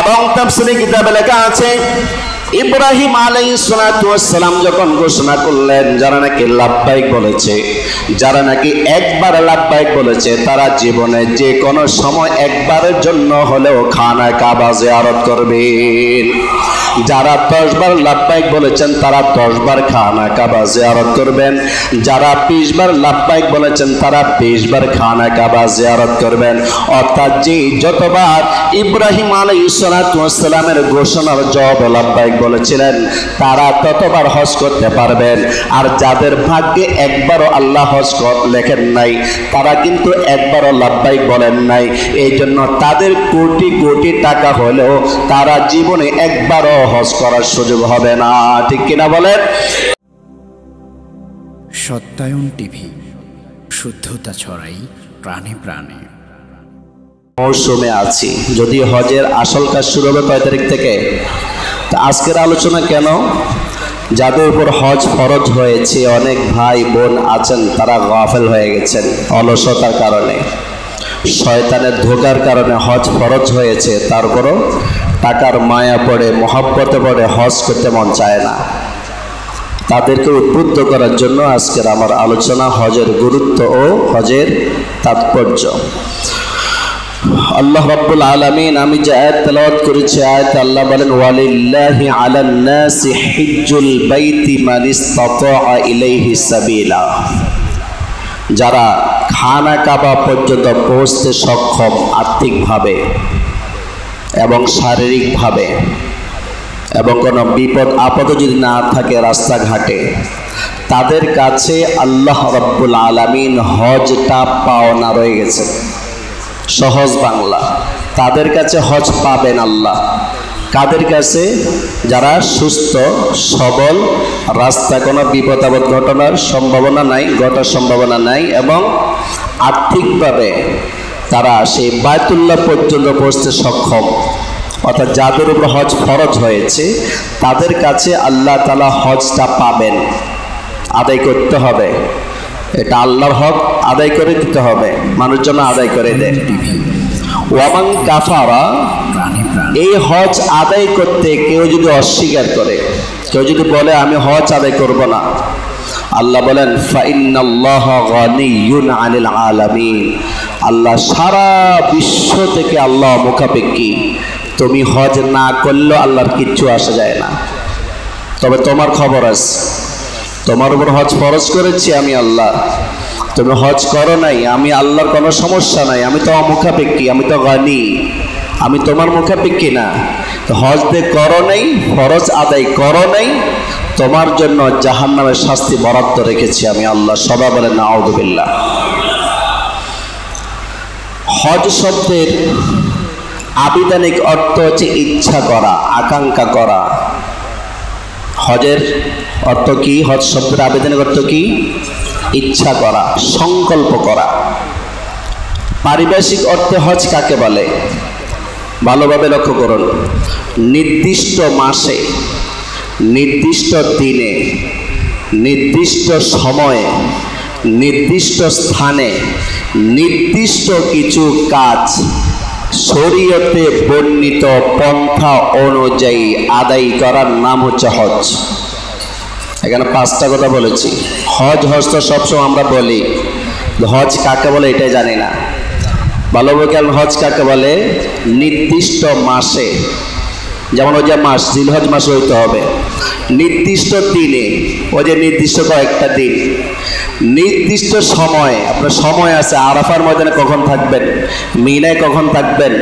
এবং তাফসীরে কিতাবে লেখা আছে ইব্রাহিম আলাইহিস সালাতু ওয়াস সালাম যখন ঘোষণা করলেন যারা নাকি লাব্বাইক বলেছে, যারা নাকি একবার লাব্বাইক বলেছে, তারা জীবনে যে কোনো সময় একবারের জন্য হলেও খানা কাবা জিয়ারত করবেন। যারা 10 বার লাব্বাইক বলেছেন তারা 10 বার খানা কাবা জিয়ারত করবেন। যারা 20 বার লাব্বাইক বলেছেন তারা 20 বার খানা কাবা জিয়ারত করবেন। অর্থাৎ যে যতবার ইব্রাহিম আলাইহিস সালাতু ওয়াস সালামের ঘোষণার জবাবে লাব্বাইক বলেছিলেন তারা ততবার হজ করতে পারবেন। আর যাদের ভাগ্যে একবারও আল্লাহ হজ লেখেন নাই তারা কিন্তু একবারও লাব্বাইক বলেন নাই, এই জন্য তাদের কোটি কোটি টাকা হলেও তারা জীবনে একবারও হজ করার সুযোগ হবে না। ঠিক কিনা বলেন? সত্যায়ন টিভি, শুদ্ধতা ছড়াই প্রাণে প্রাণে। মৌসুমে আছি, যদি হজের আসল কাজ শুরু হবে 6 তারিখ থেকে। আজকের আলোচনা কেন? যাদের উপর হজ ফরজ হয়েছে, অনেক ভাই বোন আছেন তারা গাফেল হয়ে গেছেন অলসতার কারণে, শয়তানের ধোঁকার কারণে হজ ফরজ হয়েছে, তারপরও টাকার মায়া পড়ে, মহব্বতে পড়ে হজ করতে মন চায় না। তাদেরকে উদ্বুদ্ধ করার জন্য আজকের আমার আলোচনা হজের গুরুত্ব ও হজের তাৎপর্য। আল্লাহ রাব্বুল আলামিন আমি যে আয়াত তেলাওয়াত করেছি, আয়াতে আল্লাহ বলেন ওয়ালিল্লাহি আলান নাসি হিজ্জুল বাইতি মান ইসতাতাআ ইলাইহি সাবিলা। যারা খানা কাবা পর্যন্ত পৌঁছতে সক্ষম আর্থিকভাবে এবং শারীরিকভাবে, এবং কোনো বিপদ আপদ যদি না থাকে রাস্তাঘাটে, তাদের কাছে আল্লাহ রাব্বুল আলামিন হজটা পাওনা রয়ে গেছে। সহজ বাংলা, তাদের কাছে হজ পাবেন আল্লাহ। কাদের কাছে? যারা সুস্থ সবল, রাস্তা কোনো বিপদ আপদ ঘটার সম্ভাবনা নাই এবং আর্থিকভাবে তারা সেই বায়তুল্লাহ পর্যন্ত পৌঁছতে সক্ষম। অর্থাৎ যাদের উপর হজ ফরজ হয়েছে তাদের কাছে আল্লাহ তাআলা হজটা পাবেন। আদায় করতে হবে, এটা আল্লাহর হক, আদায় করে দিতে হবে, মানুষ যেন আদায় করে দেয়। ওয়ামান কাফারা, এই হজ আদায় করতে কেউ যদি অস্বীকার করে, কেউ যদি বলে আমি হজ আদায় করব না, আল্লাহ বলেন ফাইন্নাল্লাহা গানিয়্যুন আনিল আলামিন, আল্লাহ সারা বিশ্ব থেকে আল্লাহ মুখাপেক্ষী। তুমি হজ না করলেও আল্লাহর কিচ্ছু আসা যায় না। তবে তোমার খবর আছে, তোমার উপর হজ ফরজ করেছি আমি আল্লাহ, তুমি হজ করো নাই, আমি আল্লাহর কোনো সমস্যা নাই, আমি তো মুখাপেক্ষী, আমি তো গানি, আমি তোমার মুখাপেক্ষী না। তো হজ দে করো নাই, ফরজ আদায় করো নাই, তোমার জন্য জাহান্নামের শাস্তি বরাদ্দ রেখেছি আমি আল্লাহ। সবাই বলেন নাউযু বিল্লাহ। হজ শব্দের আবিধানিক অর্থ হচ্ছে ইচ্ছা করা, আকাঙ্ক্ষা করা। হজের অর্থ কি? হজ শব্দের আবিধানিক অর্থ কি? ইচ্ছা করা, সংকল্প করা। পারিভাষিক অর্থে হজ কাকে বলে? ভালোভাবে লক্ষ্য করুন। নির্দিষ্ট মাসে, নির্দিষ্ট দিনে, নির্দিষ্ট সময়ে, নির্দিষ্ট স্থানে নির্দিষ্ট কিছু কাজ শরীয়তে বর্ণিত পন্থা অনুযায়ী আদায় করার নাম হচ্ছে হজ। এখানে 5টা কথা বলেছি। হজ তো সবসময় আমরা বলি, হজ কাকে বলে এটাই জানি না। ভালোভাবে হজ কাকে বলে? নির্দিষ্ট মাসে, যেমন ওই যে মাস জিলহজ মাসে হইতে হবে। নির্দিষ্ট দিনে, ওই যে নির্দিষ্ট কয়েকটা দিন, নির্দিষ্ট সময়ে। আপনার সময় আছে, আরাফার ময়দানে কখন থাকবেন, মিনায় কখন থাকবেন,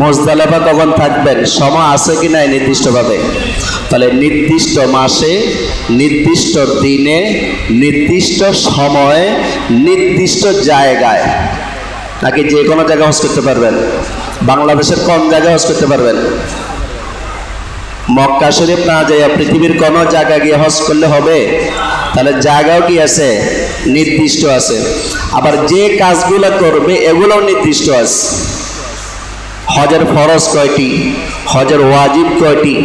মুজদালিফা কখন থাকবেন, সময় আছে কি নাই নির্দিষ্টভাবে। তাহলে নির্দিষ্ট মাসে, নির্দিষ্ট দিনে, নির্দিষ্ট সময়ে, নির্দিষ্ট জায়গায়। নাকি যে কোনো জায়গায় হজ করতে পারবেন? বাংলাদেশের কোন জায়গায় হজ করতে পারবেন? মক্কা শরীফ না যাইয়া পৃথিবীর কোন জায়গায় গিয়ে হজ করলে হবে? তাহলে জায়গাও কি আছে? নির্দিষ্ট আছে। আবার যে কাজগুলো করবে এগুলোও নির্দিষ্ট আছে। হজের ফরজ কয়টি, হজের ওয়াজিব কয়টি,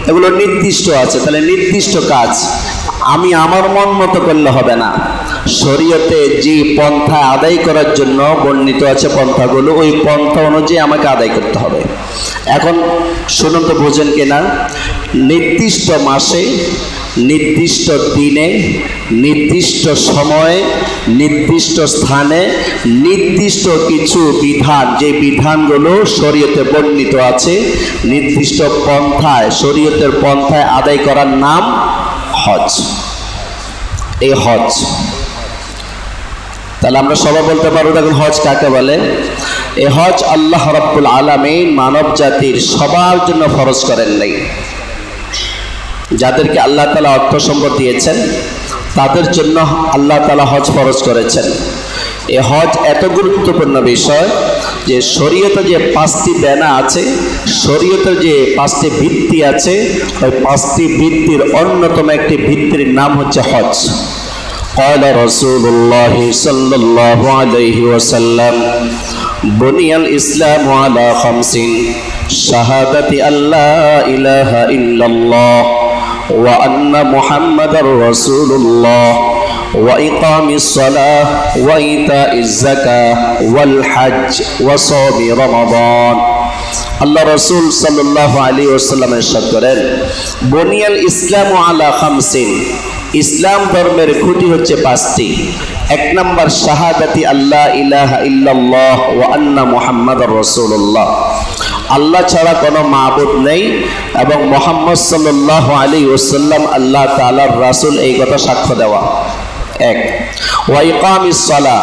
এগুলো নির্দিষ্ট আছে। তাহলে নির্দিষ্ট কাজ আমি আমার মন মতো করলে হবে না, শরীয়তে যে পন্থা আদায় করার জন্য বর্ণিত আছে পন্থাগুলো, ওই পন্থা অনুযায়ী আমাকে আদায় করতে হবে। এখন শুনুন তো, বোঝেন কিনা? নির্দিষ্ট মাসে, নির্দিষ্ট দিনে, নির্দিষ্ট সময়ে, নির্দিষ্ট স্থানে নির্দিষ্ট কিছু বিধান, যে বিধানগুলো শরীয়তে বর্ণিত আছে, নির্দিষ্ট পন্থায়, শরীয়তের পন্থায় আদায় করার নাম হজ। এই হজ, তাহলে আমরা সবাই বলতে পারবো দেখুন হজ কাকে বলে। এই হজ আল্লাহ রাব্বুল আলামিন মানব জাতির সবার জন্য ফরজ করেন নাই। যাদেরকে আল্লাহ তাআলা অর্থ সম্পদ দিয়েছেন তাদের জন্য আল্লাহ তাআলা হজ ফরজ করেছেন। এই হজ এত গুরুত্বপূর্ণ বিষয় যে শরীয়তে যে 5টি বেনা আছে, শরীয়তের যে 5টি ভিত্তি আছে, ওই 5টি ভিত্তির অন্যতম একটি ভিত্তির নাম হচ্ছে হজ। قال رسول الله صلى الله عليه وسلم بني الإسلام على 5 شهادة أن لا إله إلا الله وأن محمد رسول الله وإقام الصلاة وإيتاء الزكاة والحج وصوم رمضان। আল্লাহ রাসূল সাল্লাল্লাহু আলাইহি ওয়াসাল্লাম ইরশাদ করেন, বুনিয়াল ইসলামু আলা 5, ইসলাম ধর্মের খুঁটি হচ্ছে 5টি। 1 নম্বর শাহাদাতি আল্লাহ ইলাহা ইল্লাল্লাহ ওয়া আন্না মুহাম্মাদুর রাসূলুল্লাহ, আল্লাহ ছাড়া কোনো মাবুদ নেই এবং মুহাম্মদ সাল্লাল্লাহু আলাইহি ওয়াসাল্লাম আল্লাহ তাআলার রাসূল, এই কথা সাক্ষ্য দেওয়া। 1 ওয়া ইকামিস সালাহ,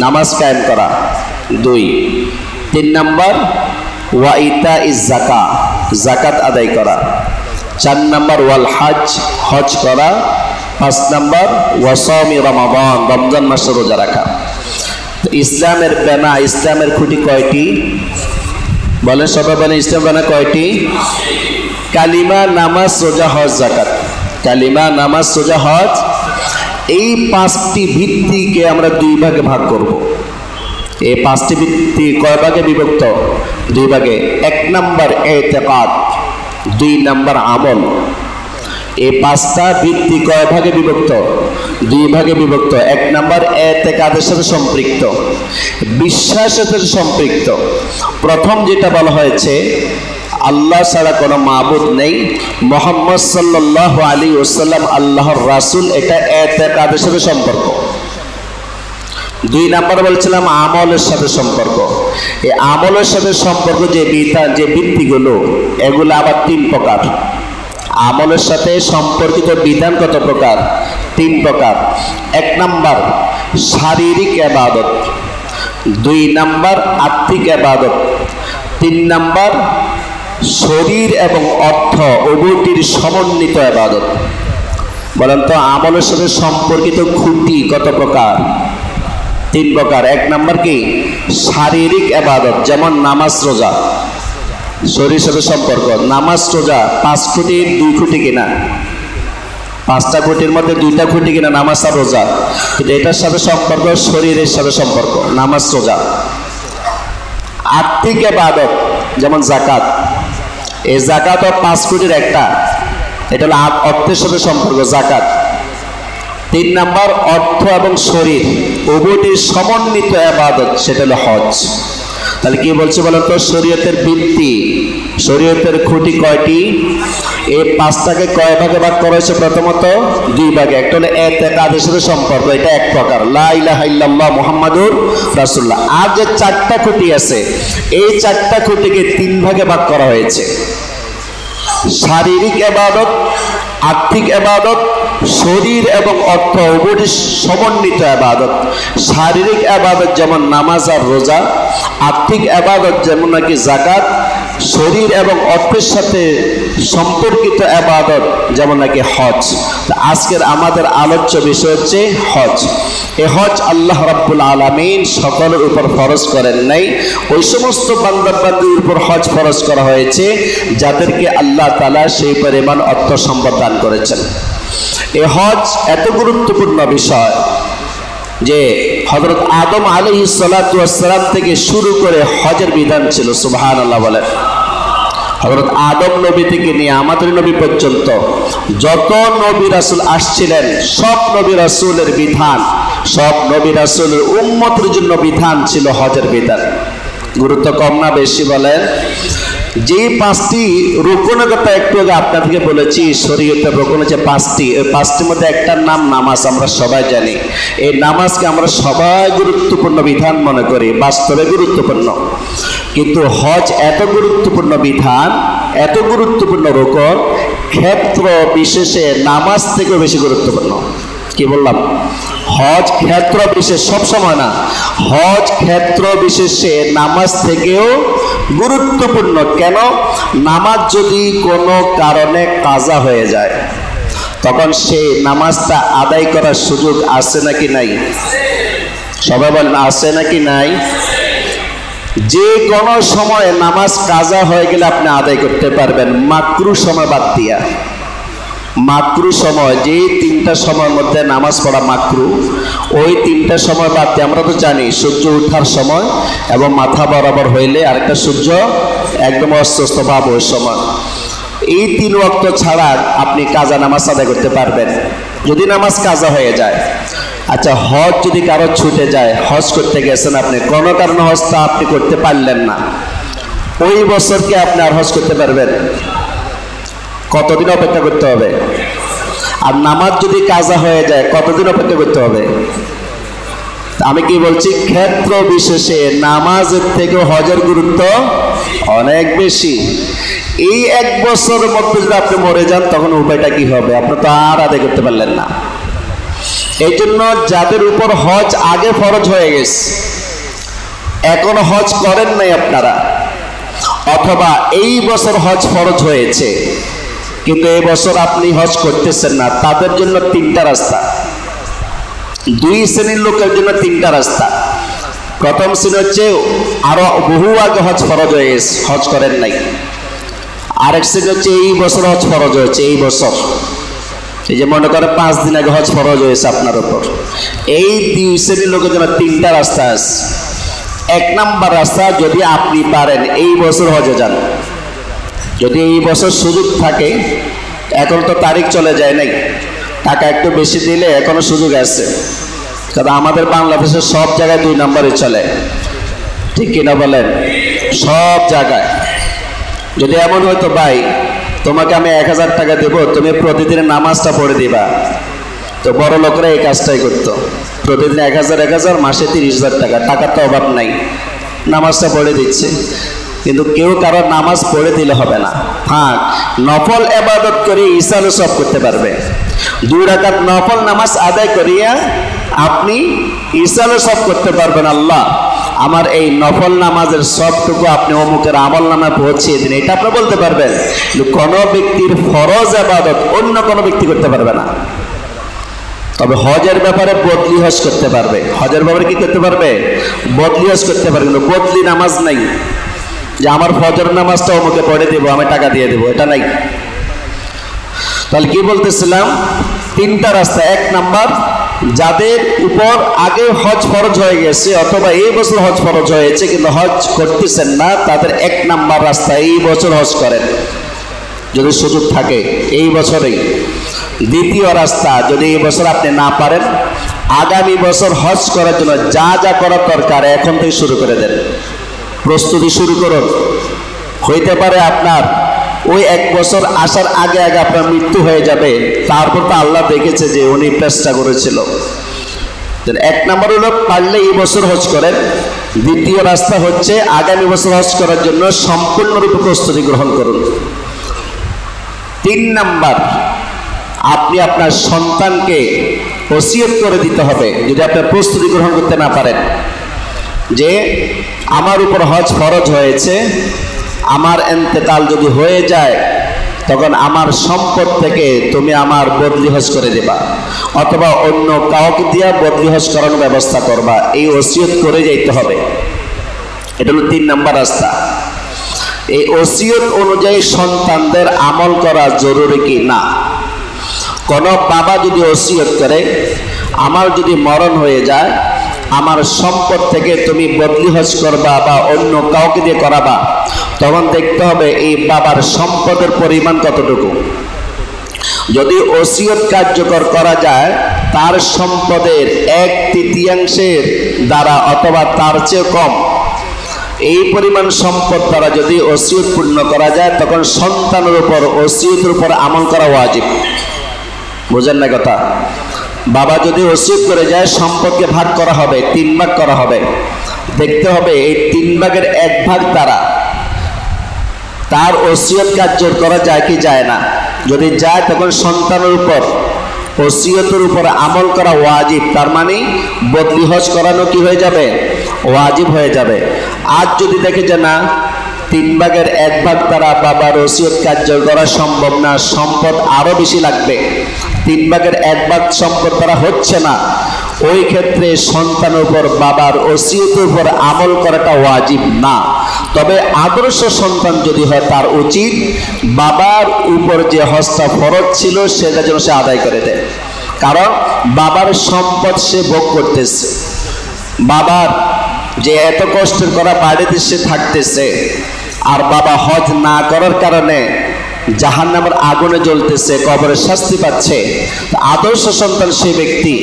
নামাজ কায়েম করা। 2 3 নম্বর ওয়া ইতাইজ যাকাত, যাকাত আদায় করা। 4 নম্বর ওয়াল হজ, হজ করা। 5 নম্বর ওয়া সাওমি রমাদান, রমজান মাসে রোজা রাখা। ইসলামের বেনা, ইসলামের খুঁটি কয়টি বলেন সবাই বলেন? ইসলাম বেনা কয়টি? কালিমা, নামাজ, রোজা, হজ, যাকাত। কালিমা, নামাজ, রোজা, হজ, এই 5টি ভিত্তিকে আমরা 2 ভাগে ভাগ করব। এই 5টি ভিত্তি কয় ভাগে বিভক্ত? 2 ভাগে। 1 নম্বর ইতিকাদ, 2 নম্বর আমল। এই 5টা ভিত্তি কয় ভাগে বিভক্ত? 2 ভাগে বিভক্ত। 1 নম্বর ইতিকাদের সাথে সম্পৃক্ত, বিশ্বাসের সাথে সম্পৃক্ত। প্রথম যেটা বলা হয়েছে আল্লাহ ছাড়া কোনো মাবুদ নেই, মুহাম্মদ সাল্লাল্লাহু আলাইহি ওয়াসাল্লাম আল্লাহর রাসূল, এটা ইতিকাদের সাথে সম্পর্ক। 2 নম্বর বলছিলাম আমলের সাথে সম্পর্ক। এই আমলের সাথে সম্পর্ক যে বিধান, যে ভিত্তিগুলো, এগুলো আবার 3 প্রকার। আমলের সাথে সম্পর্কিত বিধান কত প্রকার? 3 প্রকার। 1 নম্বর শারীরিক ইবাদত, 2 নম্বর আত্মিক ইবাদত, 3 নম্বর শরীর এবং অর্থ উভয়টির সমন্বিত ইবাদত। বলেন তো আমলের সাথে সম্পর্কিত খুঁটি কত প্রকার? 3 প্রকার। 1 নম্বর কি? শারীরিক ইবাদত, যেমন নামাজ, রোজা, শরীরের সাথে সম্পর্ক। নামাজ, রোজা 5 খুঁটি, 2 খুঁটি কিনা? 5টা খুঁটির মধ্যে 2টা খুঁটি কিনা? নামাজ আর রোজা। কিন্তু এটার সাথে সম্পর্ক শরীরের সাথে সম্পর্ক, নামাজ, রোজা। আত্মিক ইবাদত যেমন যাকাত, এই যাকাতও 5 খুঁটির একটা, এটা হলো অর্থের সাথে সম্পর্ক, যাকাত। 3 নম্বর অর্থ এবং শরীর উভয়টির সমন্বিত ইবাদত, সেটা হলো হজ। তাহলে কি বলছে বলেন তো? শরীয়তের ভিত্তি, শরীয়তের খুঁটি কয়টি? এই 5টাকে কয় ভাগে ভাগ করা হয়েছে? প্রথমত 2 ভাগে। একটা হলো ইতিকাদের সাথে সম্পর্ক, এটা 1 প্রকার, লা ইলাহা ইল্লাল্লাহ মুহাম্মাদুর রাসূলুল্লাহ। আর যে 4টা খুঁটি আছে, এই 4টা খুঁটিকে 3 ভাগে ভাগ করা হয়েছে। শারীরিক ইবাদত, আর্থিক ইবাদত, শরীর এবং অর্থ উভয়টি সমন্বিত ইবাদত। শারীরিক ইবাদত যেমন নামাজ আর রোজা, আর্থিক ইবাদত যেমন নাকি যাকাত, শরীর এবং অর্থের সাথে সম্পর্কিত ইবাদত যেমন নাকি হজ। আজকের আমাদের আলোচ্য বিষয় হচ্ছে হজ। এই হজ আল্লাহ রাব্বুল আলামিন সকলের উপর ফরজ করেন নাই, ওই সমস্ত বান্দার উপর হজ ফরজ করা হয়েছে যাদেরকে আল্লাহ তাআলা সেই পরিমাণ অর্থ সম্পদ দান করেছেন। এই হজ এত গুরুত্বপূর্ণ বিষয় যে হযরত আদম আলাইহিস সালাতু ওয়াস সালাম থেকে শুরু করে হজের বিধান ছিল। সুবহানাল্লাহ বলেন। হযরত আদম নবী থেকে নিয়ে আমাদের নবী পর্যন্ত যত নবী রাসূল আসছিলেন, সব নবী রাসূলের বিধান সব নবী রাসূলের উম্মতের জন্য বিধান ছিল হজের বিধান। গুরুত্ব কম না বেশি বলেন? যে 5টি রুকুনের কথা একটু আগে আপনাদেরকে বলেছি, শরীয়তের রুকুন হচ্ছে 5টি। ওই 5টির মধ্যে একটার নাম নামাজ, আমরা সবাই জানি। এই নামাজকে আমরা সবাই গুরুত্বপূর্ণ বিধান মনে করি, বাস্তবে গুরুত্বপূর্ণ। কিন্তু হজ এত গুরুত্বপূর্ণ বিধান, এত গুরুত্বপূর্ণ রুকুন, ক্ষেত্র বিশেষে নামাজ থেকেও বেশি গুরুত্বপূর্ণ। কি বললাম? হজ ক্ষেত্র বিশেষ, সব সময় না, হজ ক্ষেত্র বিশেষে নামাজ থেকেও গুরুত্বপূর্ণ। কেন? নামাজ যদি কোনো কারণে কাজা হয়ে যায়, তখন সেই নামাজটা আদায় করার সুযোগ আছে নাকি নাই? সবাই বলেন আছে নাকি নাই? যে কোনো সময় নামাজ কাজা হয়ে গেলে আপনি আদায় করতে পারবেন, মাকরু সময় বাদ দিয়া। মাকরু সময়, যে 3টা সময়ের মধ্যে নামাজ পড়া মাকরু, ওই 3টা সময় বাদ দিয়ে, আমরা তো জানি সূর্য ওঠার সময় এবং মাথা বরাবর হইলে আরেকটা সূর্য একদম অস্তস্ত ভাব, ওই সময়। এই 3 ওয়াক্ত ছাড়া আপনি কাজা নামাজ আদায় করতে পারবেন যদি নামাজ কাজা হয়ে যায়। আচ্ছা, হজ যদি কারো ছুটে যায়, হজ করতে গেছেন আপনি, কোনো কারণে হজটা আপনি করতে পারলেন না, ওই বছর কি আপনি আর হজ করতে পারবেন? কতদিন অপেক্ষা করতে হবে? আর নামাজ যদি কাজা হয়ে যায়, কতদিন অপেক্ষা করতে হবে? আমি কি বলছি, ক্ষেত্র বিশেষে নামাজের থেকে হজের গুরুত্ব অনেক বেশি। এই 1 বছরের মধ্যে যদি আপনি মরে যান, তখন উপায়টা কি হবে? আপনি তো আর আদায় করতে পারলেন না। এই জন্য যাদের উপর হজ আগে ফরজ হয়ে গেছে, এখনো হজ করেন নাই আপনারা, অথবা এই বছর হজ ফরজ হয়েছে কিন্তু এই বছর আপনি হজ করতেছেন না, তাদের জন্য 3টা রাস্তা। 2 শ্রেণীর লোকের জন্য 3টা রাস্তা। প্রথম শ্রেণী হচ্ছে আরো বহু আগে হজ ফরজ হয়ে গেছে, হজ করেন নাই। আরেক শ্রেণী হচ্ছে এই বছর হজ ফরজ হয়েছে, এই বছর, এই যে মনে করে 5 দিন আগে হজ ফরজ হয়েছে আপনার উপর। এই 2 শ্রেণীর লোকের জন্য 3টা রাস্তা আছে। 1 নাম্বার রাস্তা, যদি আপনি পারেন এই বছর হজে যান, যদি এই বছর সুযোগ থাকে, এখন তো তারিখ চলে যায় নাই, টাকা একটু বেশি দিলে এখনো সুযোগ আছে। কারণ আমাদের বাংলাদেশের সব জায়গায় 2 নম্বরে চলে, ঠিক কিনা বলেন? সব জায়গায়। যদি এমন হয়তো, ভাই তোমাকে আমি 1000 টাকা দেবো, তুমি প্রতিদিন নামাজটা পড়ে দিবা, তো বড় লোকরা এই কাজটাই করতো। প্রতিদিন 1000 মাসে 30,000 টাকা, টাকার তো অভাব নাই, নামাজটা পড়ে দিচ্ছে। কিন্তু কেউ কারো নামাজ পড়ে দিলে হবে না। হ্যাঁ, নফল ইবাদত করে ইসালে সব করতে পারবে। 2 রাকাত নফল নামাজ আদায় করিয়া আপনি ইসালে সব করতে পারবেন। আল্লাহ আমার এই নফল নামাজের সবটুকু আপনি অমুকের আমল নামে পৌঁছিয়ে দিন, এটা আপনি বলতে পারবেন। কিন্তু কোনো ব্যক্তির ফরজ ইবাদত অন্য কোনো ব্যক্তি করতে পারবে না। তবে হজের ব্যাপারে বদলি হজ করতে পারবে। হজের ব্যাপারে কি করতে পারবে? বদলি হজ করতে পারবে। কিন্তু বদলি নামাজ নাই, যে আমার ফজর নামাজটা অমুকে পড়ে দেবো, আমি টাকা দিয়ে দেবো, এটা নাই। তাহলে কি বলতেছিলাম, 3টা রাস্তা। 1 নাম্বার, যাদের উপর আগে হজ ফরজ হয়ে গেছে অথবা এই বছর হজ ফরজ হয়েছে কিন্তু হজ করতেছেন না, তাদের 1 নাম্বার রাস্তা, এই বছর হজ করেন যদি সুযোগ থাকে, এই বছরেই। দ্বিতীয় রাস্তা, যদি এই বছর আপনি না পারেন, আগামী বছর হজ করার জন্য যা যা করার দরকার এখন থেকে শুরু করে দেন, প্রস্তুতি শুরু করুন। হইতে পারে আপনার ওই 1 বছর আসার আগে আগে আপনার মৃত্যু হয়ে যাবে, তারপর তো আল্লাহ দেখেছে যে উনি চেষ্টা করেছিল। 1 নম্বর হলো পারলে এই বছর হজ করেন। দ্বিতীয় রাস্তা হচ্ছে আগামী বছর হজ করার জন্য সম্পূর্ণরূপে প্রস্তুতি গ্রহণ করুন। 3 নাম্বার, আপনি আপনার সন্তানকে ওসিয়ত করে দিতে হবে, যদি আপনি প্রস্তুতি গ্রহণ করতে না পারেন, যে আমার উপর হজ ফরজ হয়েছে, আমার ইন্তেকাল যদি হয়ে যায় তখন আমার সম্পদ থেকে তুমি আমার বদলি হজ করে দেবা, অথবা অন্য কাউকে দিয়া বদলি হজ করানোর ব্যবস্থা করবা, এই ওসিয়ত করে যাইতে হবে। এটা হলো 3 নাম্বার রাস্তা। এই ওসিয়ত অনুযায়ী সন্তানদের আমল করা জরুরি কি না? কোনো বাবা যদি ওসিয়ত করে, আমার যদি মরণ হয়ে যায়, আমার সম্পদ থেকে তুমি বদলি হজ করবা বা অন্য কাউকে দিয়ে করাবা, তখন দেখতে হবে এই বাবার সম্পদের পরিমাণ কতটুকু। যদি ওসিয়ত কার্যকর করা যায় তার সম্পদের 1/3 দ্বারা অথবা তার চেয়ে কম এই পরিমাণ সম্পদ দ্বারা যদি ওসিয়ত পূর্ণ করা যায়, তখন সন্তানের উপর ওসিয়তের উপর আমল করা ওয়াজিব। বুঝেন না কথা? বাবা যদি ওসিয়ত করে যায়, সম্পদকে ভাগ করা হবে, 3 ভাগ করা হবে। দেখতে হবে এই 3 ভাগের 1 ভাগ দ্বারা তার ওসিয়ত কার্যকর করা যায় কি যায় না। যদি যায়, তখন সন্তানের উপর ওসিয়তের উপর আমল করা ওয়াজিব। তার মানে বদলি হজ করানো কি হয়ে যাবে? ওয়াজিব হয়ে যাবে। আজ যদি দেখে যে না, 3 ভাগের 1 ভাগ দ্বারা বাবার ওসিয়ত কার্যকর করা সম্ভব না, সম্পদ আরো বেশি লাগবে, 3 ভাগের 1 ভাগ সম্পদ দ্বারা হচ্ছে না, ওই ক্ষেত্রে সন্তানের উপর বাবার ওসিয়তের উপর আমল করাটা ওয়াজিব না। তবে আদর্শ সন্তান যদি হয়, তার উচিত বাবার উপর যে হজটা ফরজ ছিল সেটা যেন সে আদায় করে দেয়। কারণ বাবার সম্পদ সে ভোগ করতেছে, বাবার যে এত কষ্টের করা বাড়িতে সে থাকতেছে, আর বাবা হজ না করার কারণে জাহান্নামের আগুনে জ্বলতেছে, কবরের শাস্তি পাচ্ছে। আদর্শ সন্তান সেই ব্যক্তি,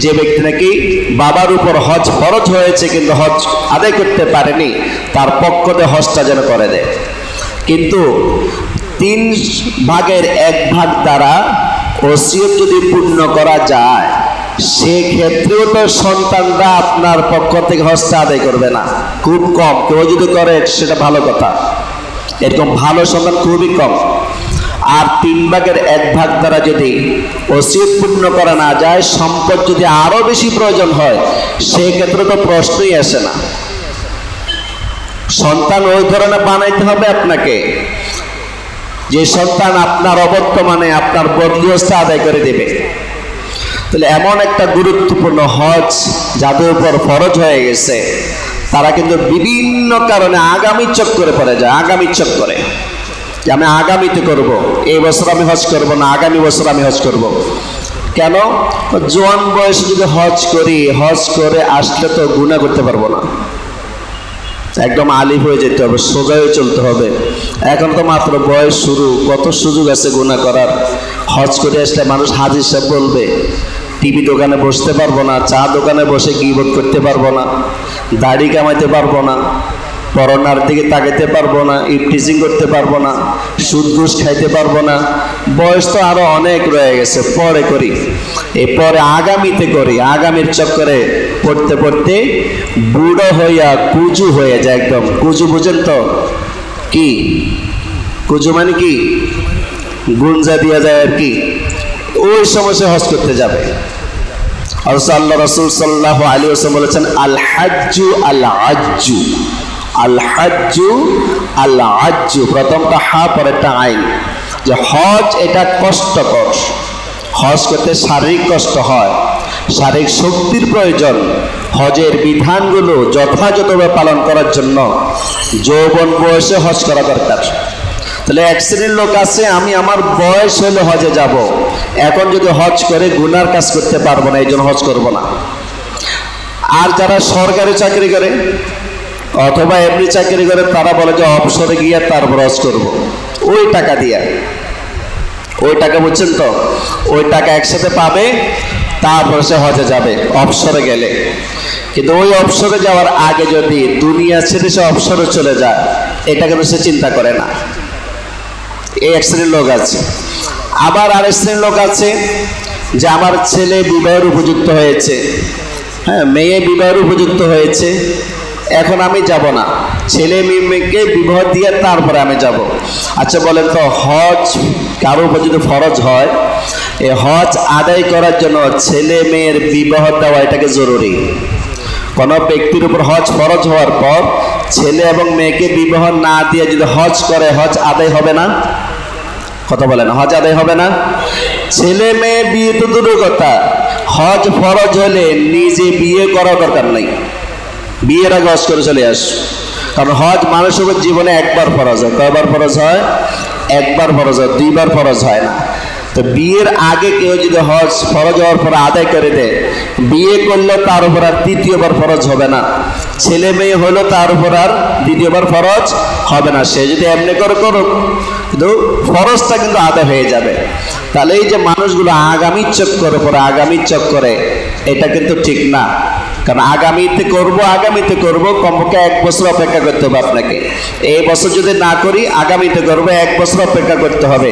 যে ব্যক্তি নাকি বাবার উপর হজ ফরজ হয়েছে কিন্তু হজ আদায় করতে পারেনি, তার পক্ষতে হজটা যেন করে দেয়। কিন্তু 3 ভাগের 1 ভাগ দ্বারা ওসিয়ত যদি পূর্ণ করা যায়, সেক্ষেত্রেও তো সন্তানরা আপনার পক্ষ থেকে হজটা আদায় করবে না, খুব কম। কেউ যদি করে সেটা ভালো কথা, এরকম ভালো সন্তান খুবই কম। আর 3 ভাগের 1 ভাগ দ্বারা যদি ওসিয়ত পূর্ণ করা না যায়, সম্পদ যদি আরো বেশি প্রয়োজন হয়, সেই ক্ষেত্রে তো প্রশ্নই আসে না। সন্তান ওই ধরনের বানাইতে হবে আপনাকে, যে সন্তান আপনার অবর্তমানে আপনার বদলি হজটা আদায় করে দেবে। তাহলে এমন একটা গুরুত্বপূর্ণ হজ যাদের উপর ফরজ হয়ে গেছে, তারা কিন্তু বিভিন্ন কারণে আগামী চক্করে পড়ে যায়। আগামী চক্করে যে আমি আগামীতে করব, এই বছর আমি হজ করব না, আগামী বছর আমি হজ করব। কেন? জোয়ান বয়সে যদি হজ করি, হজ করে আসলে তো গুনাহ করতে পারবো না, একদম আলিফ হয়ে যেতে হবে, সোজা হয়ে চলতে হবে। এখন তো মাত্র বয়স শুরু, কত সুযোগ আছে গুনাহ করার। হজ করে আসলে মানুষ হাজির সাহেব বলবে, টিভি দোকানে বসতে পারবো না, চা দোকানে বসে গীবত করতে পারবো না, দাড়ি কামাইতে পারবো না, পরনার দিকে তাকাইতে পারবো না, ইফটিজিং করতে পারবো না, সুদ ঘুষ খাইতে পারবো না। বয়স তো আরো অনেক রয়ে গেছে, পরে করি, এরপরে আগামীতে করি। আগামীর চক্করে পড়তে পড়তে বুড়ো হইয়া কুজু হয়ে যায়। একদম কুজু, বুঝেন তো কি? কুজু মানে কি? গুঞ্জা দিয়া যায় আর কি। ওই সময় সে হজ করতে যাবে। আল্লাহ রাসূল সাল্লাল্লাহু আলাইহি ওয়াসাল্লাম বলেছেন, আল হাজ্জু আল আজ্জু, আল হাজ্জু আল আজ্জু, প্রথমটা হা পরেরটা আইন, যে হজ এটা কষ্টকর। হজ করতে শারীরিক কষ্ট হয়, শারীরিক শক্তির প্রয়োজন। হজের বিধানগুলো যথাযথভাবে পালন করার জন্য যৌবন বয়সে হজ করা দরকার। তাহলে এক শ্রেণীর লোক আছে, আমি আমার বয়স হলে হজে যাব, এখন যদি হজ করে গুনার কাজ করতে পারবো না, এই জন্য হজ করবো না। আর যারা সরকারি চাকরি করে অথবা এমনি চাকরি করে, তারা বলে যে অবসরে গিয়ে তারপর হজ করবো, ওই টাকা দিয়া, ওই টাকা বুঝছেন তো, ওই টাকা একসাথে পাবে, তারপর সে হজে যাবে অবসরে গেলে। কিন্তু ওই অবসরে যাওয়ার আগে যদি দুনিয়া ছেড়ে সে অবসরে চলে যায়, এটা কিন্তু সে চিন্তা করে না। এই এক শ্রেণীর লোক আছে। আবার আরেক শ্রেণীর লোক আছে যে আমার ছেলে বিবাহের উপযুক্ত হয়েছে, হ্যাঁ, মেয়ে বিবাহের উপযুক্ত হয়েছে, এখন আমি যাব না, ছেলে মেয়েকে বিবাহ দিয়ে তারপরে আমি যাব। আচ্ছা বলেন তো, হজ কারোর উপর যদি ফরজ হয়, এই হজ আদায় করার জন্য ছেলে মেয়ের বিবাহ দেওয়া এটাকে জরুরি। কোনো ব্যক্তির উপর হজ ফরজ হওয়ার পর ছেলে এবং মেয়েকে বিবাহ না দিয়ে যদি হজ করে, হজ আদায় হবে না? কথা বলেন, হজ আদায় হবে না? ছেলে মেয়ে বিয়ে তো দূরের কথা, হজ ফরজ হলে নিজে বিয়ে করা দরকার নাই, বিয়ের আগে হজ করে চলে আস। কারণ হজ মানুষের জীবনে একবার ফরজ হয়। কয়বার ফরজ হয়? একবার ফরজ হয়, 2বার ফরজ হয় না। তো বিয়ের আগে কেউ যদি হজ ফরজ হওয়ার পর আদায় করে দেয়, বিয়ে করলে তার উপর আর 3য়বার ফরজ হবে না, ছেলে মেয়ে হলো তার উপর আর 2য়বার ফরজ হবে না। সে যদি এমনি করে করুক, কিন্তু ফরজটা কিন্তু আদায় হয়ে যাবে। তাহলে এই যে মানুষগুলো আগামী চক্করে এটা কিন্তু ঠিক না। কারণ আগামীতে করব কমপক্ষে 1 বছর অপেক্ষা করতে হবে আপনাকে। এই বছর যদি না করি আগামীতে করব, 1 বছর অপেক্ষা করতে হবে।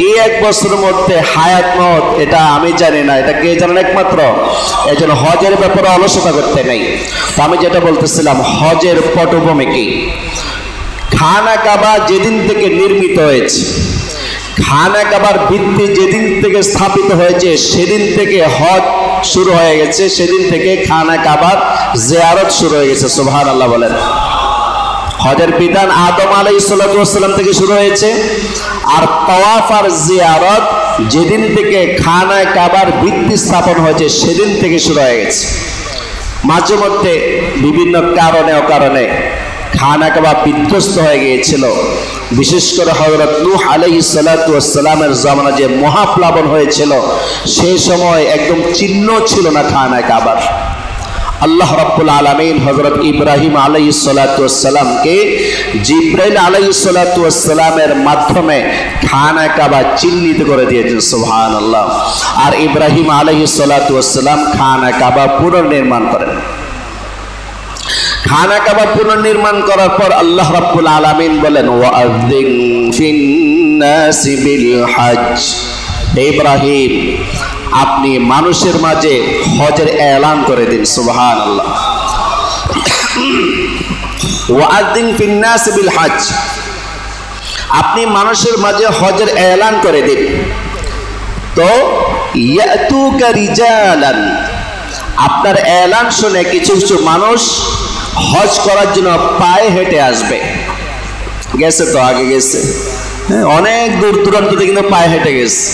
এই 1 বছরের মধ্যে হায়াত মত এটা আমি জানি না, এটা কে জানেন একমাত্র। এই জন্য হজের ব্যাপারে অলসতা করতে নেই। তো আমি যেটা বলতেছিলাম, হজের পটভূমি কি? খানা কাবা যেদিন থেকে নির্মিত হয়েছে, খানা কাবার ভিত্তি যেদিন থেকে স্থাপিত হয়েছে, সেদিন থেকে হজ শুরু হয়ে গেছে, সেদিন থেকে খানা কাবার জিয়ারত শুরু হয়ে গেছে। সুবহানাল্লাহ বলেন। হজের বিধান আদম আলাইহিস সালাম থেকে শুরু হয়েছে, আর তাওয়াফ আর জিয়ারত যেদিন থেকে খানা কাবার ভিত্তি স্থাপন হয়েছে সেদিন থেকে শুরু হয়ে গেছে। মাঝে মধ্যে বিভিন্ন কারণে অকারণে খানা কাবা বিধ্বস্ত হয়ে গিয়েছিল। বিশেষ করে হযরত নূহ আলাইহিস সালামের জামানা যে মহাপ্লাবন হয়েছিল, সেই সময় একদম চিহ্ন ছিল না খানা কাবার। আল্লাহ রাব্বুল আলামিন হযরত ইব্রাহিম আলাইহিস সালামকে জিবরাইল আলাইহিস সালামের মাধ্যমে খানা কাবা চিহ্নিত করে দিয়েছেন। সুবহানাল্লাহ। আর ইব্রাহিম আলাইহিস সালাম খানা কাবা পুনর্নির্মাণ করেন। খানা কাবা পুনর্নির্মাণ করার পর আল্লাহ রাব্বুল আলামিন বলেন, ওয়াআযিন ফিন-নাসি বিল হজ। ইব্রাহিম, আপনি মানুষের মাঝে হজের এলান করে দিন। সুবহানাল্লাহ। ওয়াআযিন ফিন-নাসি বিল হজ, আপনি মানুষের মাঝে হজের এলান করে দিন। তো ইয়াতুকা রিজালান, আপনার এলান শুনে কিছু কিছু মানুষ হজ করার জন্য পায়ে হেঁটে আসবে। গেছে তো, আগে গেছে, অনেক দূর দূরান্ত থেকে কিন্তু পায়ে হেঁটে গেছে।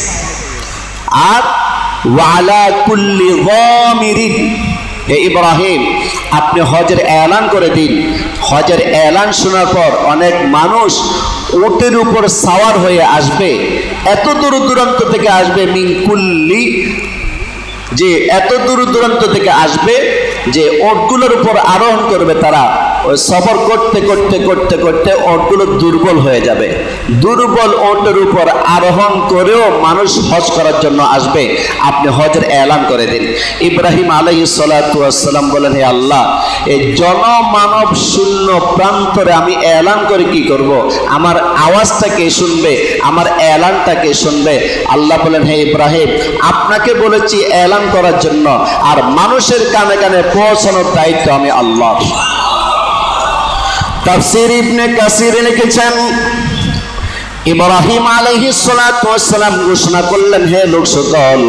আর ওয়ালা কুল্লি যামিরিন, হে ইব্রাহিম, আপনি হজের এলান করে দিন। হজের এলান শোনার পর অনেক মানুষ উটের উপর সাওয়ার হয়ে আসবে, এত দূর দূরান্ত থেকে আসবে। মিন কুল্লি, যে এত দূর দূরান্ত থেকে আসবে যে ওটগুলোর উপর আরোহণ করবে। তারা ওই সফর করতে করতে করতে করতে ওটগুলো দুর্বল হয়ে যাবে। দুর্বল ওটের উপর আরোহণ করেও মানুষ হজ করার জন্য আসবে। আপনি হজের এলান করে দিন। ইব্রাহিম আলাইহিস সালাম বলেন, হে আল্লাহ, এই জনমানব শূন্য প্রান্তরে আমি এলান করে কি করব? আমার আওয়াজটা কে শুনবে? আমার এলানটা কে শুনবে? আল্লাহ বলেন, হে ইব্রাহিম, আপনাকে বলেছি এলান করার জন্য, আর মানুষের কানে কানে পৌঁছানোর দায়িত্ব আমি আল্লাহ। তাফসীর ইবনে কাসির লিখেছেন, ইব্রাহিম আলাইহিস সালাম ঘোষণা করলেন, হে লোক সকল,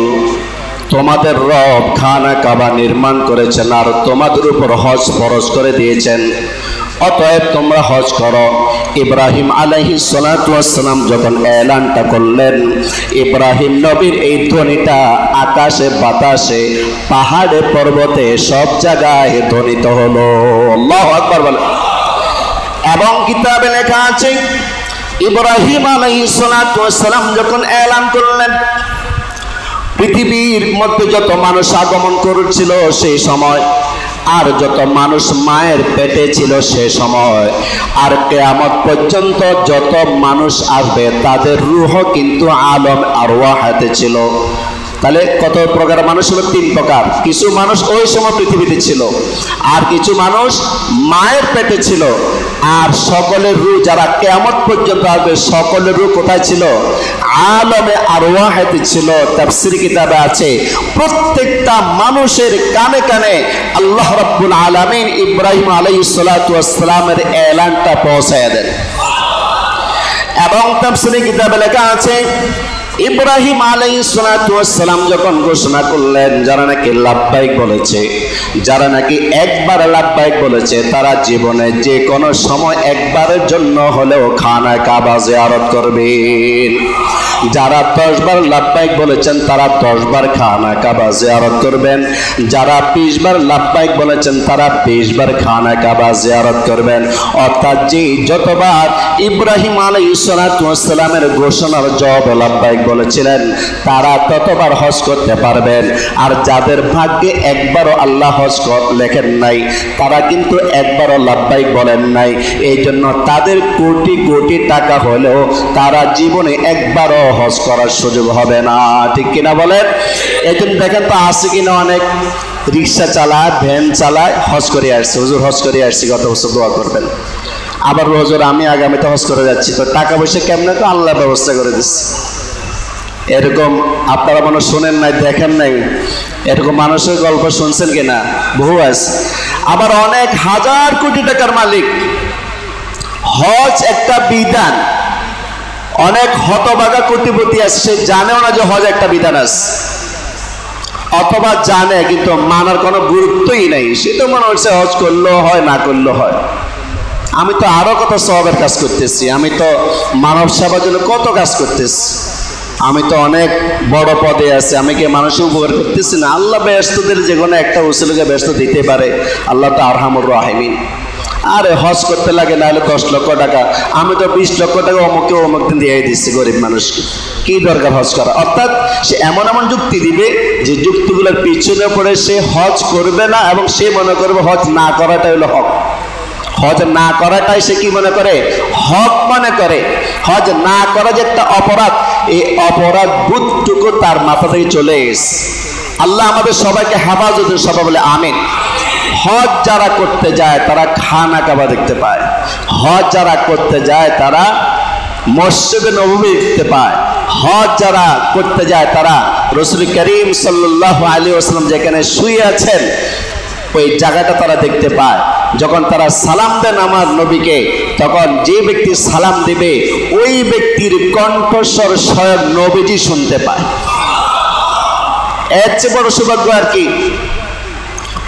তোমাদের রব খানা কাবা নির্মাণ করেছেন আর তোমাদের উপর হজ ফরজ করে দিয়েছেন, অতএব তোমরা হজ করো। ইব্রাহিম আলাইহিস সালাম যখন এলানটা করলেন, ইব্রাহিম নবীর এই ধ্বনিটা আকাশে বাতাসে পাহাড়ে পর্বতে সব জায়গায় ধ্বনিত হলো। আল্লাহু আকবার বলেন। এবং কিতাবে লেখা আছে, ইব্রাহিম আলাইহিস সালাম যখন এলান করলেন, পৃথিবীর মধ্যে যত মানুষ আগমন করেছিল সেই সময়, আর যত মানুষ মায়ের পেটে ছিল সে সময়, আর কিয়ামত পর্যন্ত যত মানুষ আসবে তাদের রূহ কিন্তু আলম আরওয়াহাতে ছিল। তাহলে কত প্রকার মানুষ হলো? 3 প্রকার। কিছু মানুষ ওই সময় পৃথিবীতে ছিল, আর কিছু মানুষ মায়ের পেটে ছিল, আর সকলের রূহ যারা কিয়ামত পর্যন্ত আসবে সকলের রূহ কোথায় ছিল? আলমে আরওয়াহাতে ছিল। তাফসীর কিতাবে আছে, প্রত্যেকটা মানুষের কানে কানে আল্লাহ রাব্বুল আলামিন ইব্রাহিম আলাইহিস সালামের এলানটা পৌঁছায় দেন। এবং তাফসীর কিতাবে লেখা আছে, ইব্রাহিম আলাইহিস সালাম যখন ঘোষণা করলেন, যারা নাকি লাব্বাইক বলেছে, যারা নাকি একবার লাব্বাইক বলেছে, তারা জীবনে যে কোনো সময় একবারের জন্য হলেও খানা কাবা জিয়ারত করবেন। যারা 10 বার লাব্বাইক বলেছেন তারা 10 বার খানা কাবা জিয়ারত করবেন। যারা 20 বার লাব্বাইক বলেছেন তারা 20 বার খানা কাবা জিয়ারত করবেন। অর্থাৎ যে যতবার ইব্রাহিম আলাইহিস সালামের ঘোষণার জবাব লাব্বাইক বলেছিলেন তারা ততবার হজ করতে পারবেন, আর যাদের ভাগ্যে একবারও আল্লাহ হজ লেখেন নাই তারা কিন্তু একবারও লাব্বাইক বলেন নাই। এই জন্য তাদের কোটি কোটি টাকা হলেও তারা জীবনে একবারও হজ করার সুযোগ হবে না, ঠিক কিনা বলেন? এই জন্য দেখেন তো আছে কিনা অনেক রিক্সা চালায়, ভ্যান চালায়, হজ করে আসছে, হুজুর হজ করে আসছি গত বছর দোয়া করবেন। আবার হুজুর আমি আগামীতে হজ করে যাচ্ছি, তো টাকা পয়সা কেমনে তো আল্লাহ ব্যবস্থা করে দিচ্ছে। এরকম আপনারা মনে শোনেন নাই, দেখেন নাই, এরকম মানুষের গল্প শুনছেন কিনা? বহু আছে। আবার অনেক হাজার কোটি টাকার মালিক, হজ একটা বিধান, অনেক হতভাগা কোটিপতি আছে সে জানেও না যে হজ একটা বিধান আছে, অথবা জানে কিন্তু মানার কোনো গুরুত্বই নাই। সে তো মনে হচ্ছে হজ করলেও হয়, না করলেও হয়। আমি তো আরো কত সওয়াবের কাজ করতেছি, আমি তো মানব সেবার জন্য কত কাজ করতেছি, আমি তো অনেক বড় পদে আছি, আমি কি মানুষের উপকার করতেছি না? আল্লাহ ব্যস্তদের যে কোনো একটা উসিলাকে ব্যস্ত দিতে পারে, আল্লাহ তো আরহামুর রাহিমিন। আরে হজ করতে লাগে না হলে 10 লক্ষ টাকা, আমি তো 20 লক্ষ টাকা অমুককে অমুক দিন দিয়ে দিচ্ছি গরিব মানুষকে, কি দরকার হজ করা? অর্থাৎ সে এমন এমন যুক্তি দিবে যে যুক্তিগুলোর পিছনে পড়ে সে হজ করবে না, এবং সে মনে করবে হজ না করাটাই হলো হক। হজ না করাটাই সে কি মনে করে? হক মনে করে। হজ না করা যে একটা অপরাধ, এই অপরাধ বোধটুকু তার মাথা থেকে চলে এসে। আল্লাহ আমাদের সবাইকে হেফাজতের সবাই বলে আমিন। হজ যারা করতে যায় তারা খানা কাবা দেখতে পায়, হজ যারা করতে যায় তারা মসজিদে নববী দেখতে পায়, হজ যারা করতে যায় তারা রাসূল করিম সাল্লাল্লাহু আলাইহি ওয়াসাল্লাম যেখানে শুয়ে আছেন ওই জায়গাটা তারা দেখতে পায়। যখন তারা সালাম দেন আমার নবীকে, তখন যে ব্যক্তি সালাম দিবে ওই ব্যক্তির কণ্ঠস্বর স্বয়ং নবীজি শুনতে পায়। এর চেয়ে বড় সৌভাগ্য আর কি?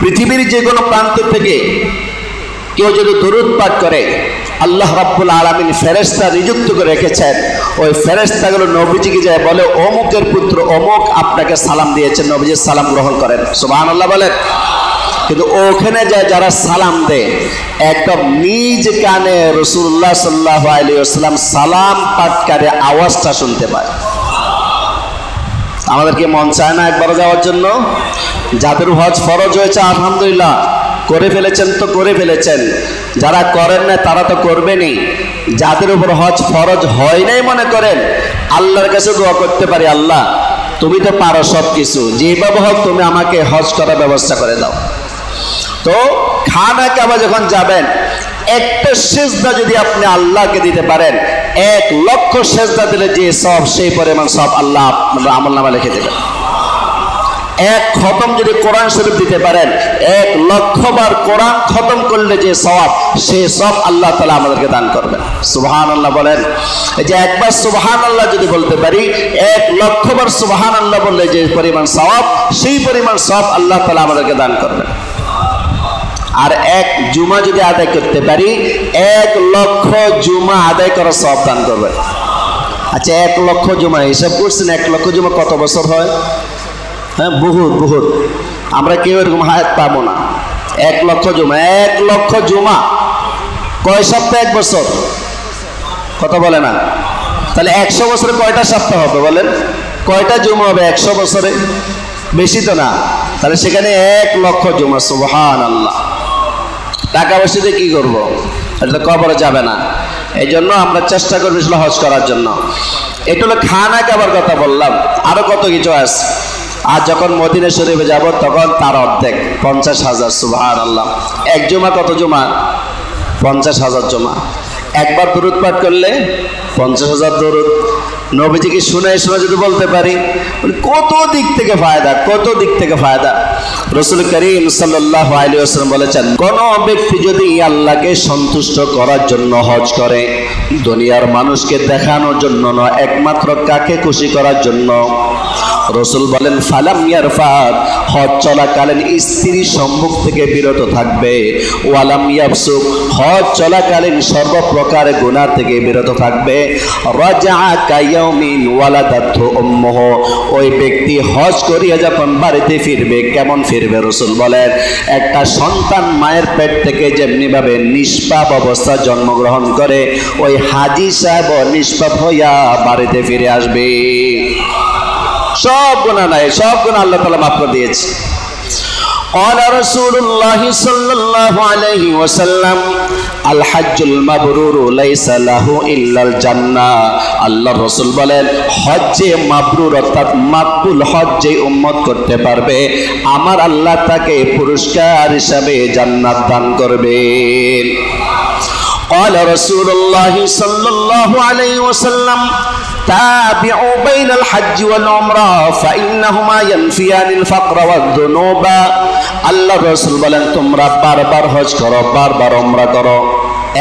পৃথিবীর যে কোনো প্রান্ত থেকে কেউ যদি দরুদ পাঠ করে, আল্লাহ রাব্বুল আলামিন ফেরেশতা নিযুক্ত করে রেখেছেন, ওই ফেরেশতাগুলো নবীজিকে যায় বলে অমুকের পুত্র অমুক আপনাকে সালাম দিয়েছেন, নবীজির সালাম গ্রহণ করেন, সুবহানাল্লাহ বলেন। কিন্তু ওখানে যায় যারা সালাম দেয় একদম নিজ কানে রাসূলুল্লাহ সাল্লাল্লাহু আলাইহি ওয়াসাল্লাম সালাম পাঠকারী আওয়াজটা শুনতে পায়। আমাদের কি মন চায় না একবার যাওয়ার জন্য? যাদের হজ ফরজ হয়েছে আলহামদুলিল্লাহ, করে ফেলেছেন তো করে ফেলেছেন, যারা করেন না তারা তো করবেনই। যাদের উপর হজ ফরজ হয় নাই মনে করেন, আল্লাহর কাছে দোয়া করতে পারি, আল্লাহ তুমি তো পারো সব কিছু, যেভাবে হোক তুমি আমাকে হজ করার ব্যবস্থা করে দাও। তো খানা কাবা যখন যাবেন, একটা সেজদা যদি আপনি আল্লাহকে দিতে পারেন, 1 লক্ষ সেজদা দিলে যে সব সেই পরিমাণ সব আল্লাহ আমলনামা লিখে দেবেন। 1 খতম যদি কোরআন শরীফ দিতে পারেন, 1 লক্ষ বার কোরআন খতম করলে যে সওয়াব, সেই সব আল্লাহ তাআলা আমাদেরকে দান করবেন। সুবহানাল্লাহ বলেন। এই যে একবার সুবহানাল্লাহ যদি বলতে পারি, 1 লক্ষ বার সুবহানাল্লাহ বললে যে পরিমাণ সওয়াব, সেই পরিমাণ সওয়াব আল্লাহ তাআলা আমাদেরকে দান করবেন। আর 1 জুমা যদি আদায় করতে পারি, 1 লক্ষ জুমা আদায় করার সওয়াব দান করবেন। আচ্ছা 1 লক্ষ জুমা হিসাব করছেন, 1 লক্ষ জুমা কত বছর হয়? হ্যাঁ, বহুত বহুত। আমরা কেউ এরকম হায়াত পাবো না। 1 লক্ষ জুমা, 1 লক্ষ জুমা কয় সপ্তাহ? 1 বছর। কথা বলে না? তাহলে 100 বছরে কয়টা সপ্তাহ হবে বলেন? কয়টা জুমা হবে 100 বছরে? বেশি তো না। তাহলে সেখানে 1 লক্ষ জুমা, সুবহানাল্লাহ। টাকা পয়সা দিয়ে কি করবো? এটা কবরে যাবে না। এই জন্য আমরা চেষ্টা করবো হজ করার জন্য। এটা হলো খানা কাবার কথা বললাম, আরো কত কিছু আছে। আর যখন মদিনা শরীফে যাব তখন তার অর্ধেক, 50,000, সুবহানাল্লাহ। 1 জুমা কত জুমা? 50,000 জুমা। একবার দরুদ পাঠ করলে 50,000 দরুদ। নবীজিকে শুনে শুনে যদি বলতে পারি, কত দিক থেকে ফায়দা, কত দিক থেকে ফায়দা। রাসূল করিম সাল্লাল্লাহু আলাইহি ওয়াসাল্লাম বলেছেন, কোন ব্যক্তি যদি আল্লাহকে সন্তুষ্ট করার জন্য হজ করে, দুনিয়ার মানুষকে দেখানোর জন্য নয়, একমাত্র কাকে খুশি করার জন্য, রাসূল বলেন ফালাম ইয়ারফাত, হজ চলাকালীন স্ত্রীর সম্মুখ থেকে বিরত থাকবে, ওয়ালাম ইয়াফসুক, হজ চলাকালীন সর্বপ্রকার গুনাহ থেকে বিরত থাকবে, রাজা কায়াউমিন ওয়ালাদাতহু উম্মুহু, ওই ব্যক্তি হজ করিয়া যখন বাড়িতে ফিরবে কেমন ফিরবে? রাসূল বলেন একটা সন্তান মায়ের পেট থেকে যেমনি ভাবে নিষ্পাপ অবস্থা জন্মগ্রহণ করে, ওই হাজী সাহেব নিষ্পাপ হইয়া বাড়িতে ফিরে আসবে। সব গুনাহ নাই, সব গুনাহ আল্লাহ তাআলা মাফ করে দিয়েছে। قال رسول الله صلى الله عليه وسلم الحج المبرور ليس له الا الجنه, আল্লাহর রাসূল বলেন হজ্জে মাবরুর অর্থাৎ মাকবুল হজ যে উম্মত করতে পারবে আমার আল্লাহ তাকে পুরস্কার হিসাবে জান্নাত দান করবেন। قال رسول الله صلى الله عليه وسلم تابعوا بين الحج والعمرة فإنهما ينفيان الفقر والذنوب, আল্লাহ রাসূল বলেন তোমরা বারবার হজ করো, বারবার উমরা করো,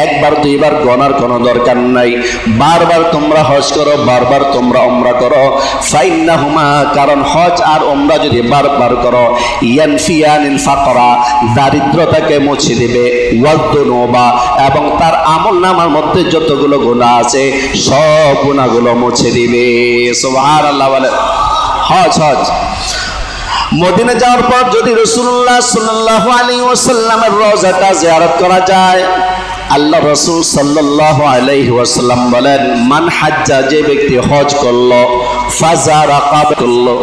একবার দুইবার গণার কোনো দরকার নাই, বারবার তোমরা হজ করো, বারবার তোমরা উমরা করো। ফাইন্নাহুমা, কারণ হজ আর উমরা যদি বারবার করো, ইয়ানফিয়ানিল ফাকরা, দারিদ্রতাকে মুছে দিবে, ওয়াদুনুবা, এবং তার আমলনামার মধ্যে যতগুলো গুনাহ আছে সব গুনাহগুলো মুছে দিবে। সুবহানাল্লাহ বলে। হজ হজ মদিনা যাওয়ার পর যদি রাসূলুল্লাহ সাল্লাল্লাহু আলাইহি ওয়াসাল্লামের রওজাটা জিয়ারত করা যায়, আল্লাহ রাসূল সাল্লাল্লাহু আলাইহি ওয়াসাল্লাম বলেন মান হাজ্জা, যে ব্যক্তি হজ করলো, ফাজারা কাবর করলো,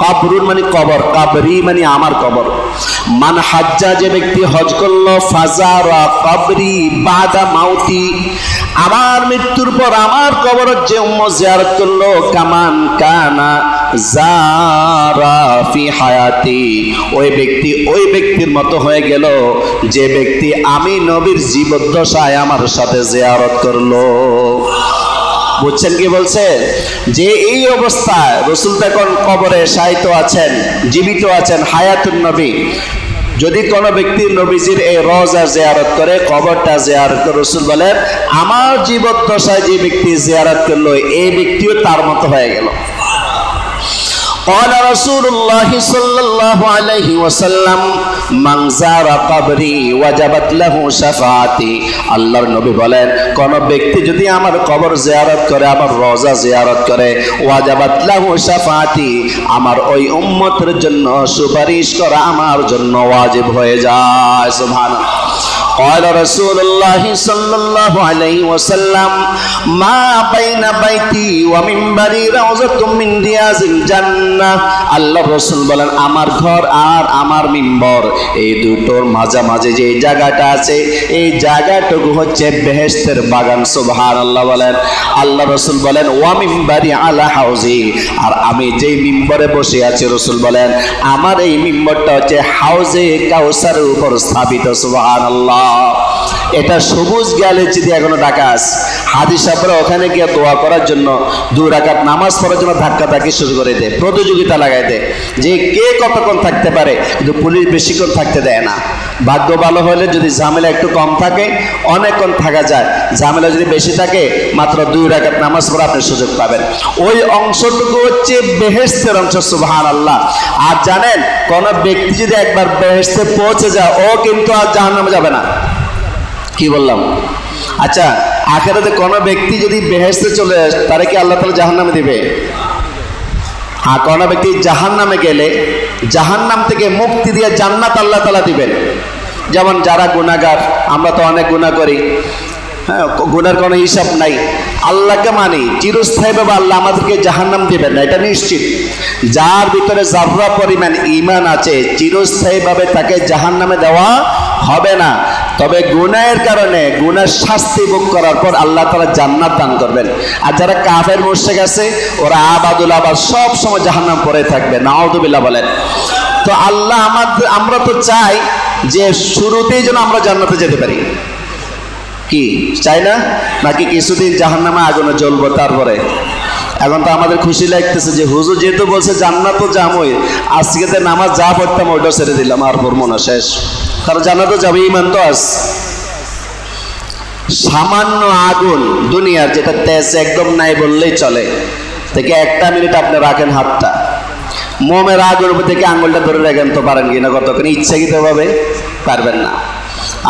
কাবরুন মানে কবর, কাবরি মানে আমার কবর, মান হাজ্জা যে ব্যক্তি হজ করলো, ফাজারা কাবরি বাদা মাউতি, আমার মৃত্যুর পর আমার কবরের যে উম্মত জিয়ারত করলো, কামান কানা জারা ফি হায়াতি, ওই ব্যক্তির মতো হয়ে গেল যে ব্যক্তি আমি নবীর জীবদ্দশায় আমার সাথে জিয়ারত করলো। বুঝছেন কি বলছে? যে এই অবস্থায় রাসূল তখন কবরে শায়িত আছেন, জীবিত আছেন, হায়াতুন নবী, যদি কোনো ব্যক্তি নবীজির এই রওজা জিয়ারত করে, কবরটা জিয়ারত করে, রাসূল বলেন আমার জীবদ্দশায় যে ব্যক্তি জিয়ারত করলো এই ব্যক্তিও তার মতো হয়ে গেল। قال رسول الله صلى الله عليه وسلم من زار قبري وجبت له شفاعتي, আল্লাহর নবী বলেন কোন ব্যক্তি যদি আমার কবর জিয়ারত করে, আমার রওজা জিয়ারত করে, ওয়াজাবাত লাহু শাফাআতি, আমার ওই উম্মতের জন্য সুপারিশ করা আমার জন্য ওয়াজিব হয়ে যায়। সুবহানাল্লাহ। قال رسول الله صلى الله عليه وسلم ما بين بيتي ومنبري روضة من رياض الجنة, আল্লাহ রাসূল বলেন আমার ঘর আর আমার মিম্বর এই দুটোর মাঝামাঝি যে জায়গাটা আছে এই জায়গাটুকু হচ্ছে বেহেশতের বাগান। সুবহানাল্লাহ বলেন। আল্লাহ রাসূল বলেন ওয়া মিম্বারি আলা হাউজি, আর আমি যেই মিম্বরে বসে আছি রাসূল বলেন আমার এই মিম্বরটা হচ্ছে হাউজে কাউসারের উপর স্থাপিত। সুবহানাল্লাহ। এটা সবুজ গ্যালারি দিয়ে এখনো ঢাকা আছে। হাজী সাহেবরা ওখানে গিয়ে দোয়া করার জন্য 2 রাকাত নামাজ পড়ার জন্য ধাক্কাধাক্কি শুরু করে দেয়, প্রতিযোগিতা লাগাই দেয় যে কে কতক্ষণ থাকতে পারে, কিন্তু পুলিশ বেশিক্ষণ থাকতে দেয় না। ভাগ্য ভালো হলে যদি ঝামেলা একটু কম থাকে অনেকক্ষণ থাকা যায়, ঝামেলা যদি বেশি থাকে মাত্র 2 রাকাত নামাজ পড়া আপনি সুযোগ পাবেন। ওই অংশটুকু হচ্ছে বেহেশতের অংশ। সুবহানাল্লাহ। আর জানেন কোন ব্যক্তি যদি একবার বেহেশতে পৌঁছে যায় ও কিন্তু আর জাহান্নামে যাবে না। কি বললাম? আচ্ছা, আখিরাতে কোন ব্যক্তি যদি বেহেশতে চলে আসে তারে কি আল্লাহ তাআলা জাহান্নামে দিবে? হ্যাঁ, কোন ব্যক্তি জাহান্নামে গেলে জাহান্নাম থেকে মুক্তি দিয়ে জান্নাত আল্লাহ তাআলা দিবেন। যেমন যারা গুনাহগার, আমরা তো অনেক গুনাহ করি, হ্যাঁ, গুনার কোনো হিসাব নাই, আল্লাহকে মানি, চিরস্থায়ীভাবে আল্লাহ আমাদেরকে জাহান্নাম দিবেন না, এটা নিশ্চিত। যার ভিতরে যাররা পরিমাণ ঈমান আছে চিরস্থায়ীভাবে তাকে জাহান্নামে দেওয়া হবে না। তবে গুনাহের কারণে গুনার শাস্তি ভোগ করার পর আল্লাহ তাআলা জান্নাত দান করবেন। আর যারা কাফের মুশরিক আছে ওরা আবাদুল আবাদ সব সময় জাহান্নাম পড়ে থাকবে। নাউযুবিল্লাহ বলেন। তো আল্লাহ আমরা তো চাই যে শুরুতেই যেন আমরা জান্নাতে যেতে পারি, কি চাই না? নাকি কিছুদিন জাহান্নামে আগুনে জ্বলবো তারপরে? এখন তো আমাদের খুশি লাগতেছে যে হুজুর যেহেতু বলছে জান্নাত তো যাবই, আজকে তো নামাজ যা পড়তাম ওইটা ছেড়ে দিলাম, আর পড়বো না, শেষ। কারণ জান্নাত যাবে, ঈমান তো আস। সামান্য আগুন দুনিয়ার যেটা তেজ একদম নাই বললেই চলে, থেকে 1 মিনিট আপনি রাখেন হাতটা, মোমের আগুনের উপর থেকে আঙুলটা ধরে রাখেন তো পারেন কিনা, কতক্ষণ ইচ্ছাকৃতভাবে পারবেন না।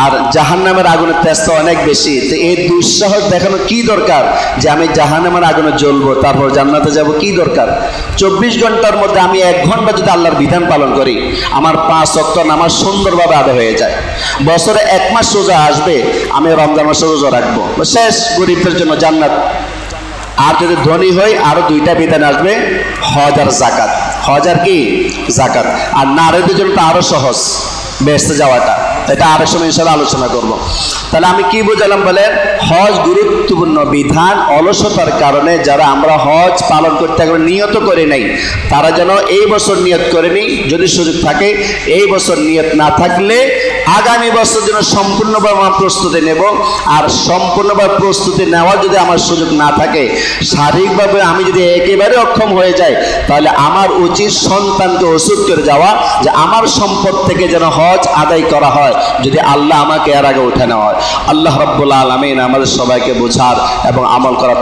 আর জাহান্নামের আগুনের তেজ তো অনেক বেশি, তো এই দুঃসাহস দেখানো কি দরকার যে আমি জাহান্নামের আগুনে জ্বলবো তারপর জান্নাতে যাব, কি দরকার? 24 ঘন্টার মধ্যে আমি 1 ঘন্টা যদি আল্লাহর বিধান পালন করি, আমার 5 ওয়াক্ত নামাজ সুন্দরভাবে আদায় হয়ে যায়। বছরে 1 মাস রোজা আসবে, আমি রমজান মাসে রোজা রাখবো, শেষ, গরিবদের জন্য জান্নাত। আর যদি ধনী হই, আরো 2টা বিধান আসবে, হজ আর যাকাত। হজ আর কি? যাকাত। আর নারীদের জন্য তো আরো সহজ বেহেশতে যাওয়াটা, এটা আরেক সময় ইনশাআল্লাহ আলোচনা করব। তাহলে আমি কি বুঝালাম বলেন? হজ গুরুত্বপূর্ণ বিধান। অলসতার কারণে যারা আমরা হজ পালন করতে নিয়ত করে নাই, তারা যেন এই বছর নিয়ত করে নি, যদি সুযোগ থাকে। এই বছর নিয়ত না থাকলে আগামী বছর যেন সম্পূর্ণভাবে আমার প্রস্তুতি নেব। আর সম্পূর্ণভাবে প্রস্তুতি নেওয়ার যদি আমার সুযোগ না থাকে, শারীরিকভাবে আমি যদি একেবারে অক্ষম হয়ে যাই, তাহলে আমার উচিত সন্তানকে ওসিয়ত করে যাওয়া যে আমার সম্পদ থেকে যেন হজ আদায় করা হয়, যদি আল্লাহ আমাকে এর আগে উঠে নেওয়া হয়। আল্লাহ রাব্বুল আলামিন আমাদের সবাইকে বোঝার এবং আমল করার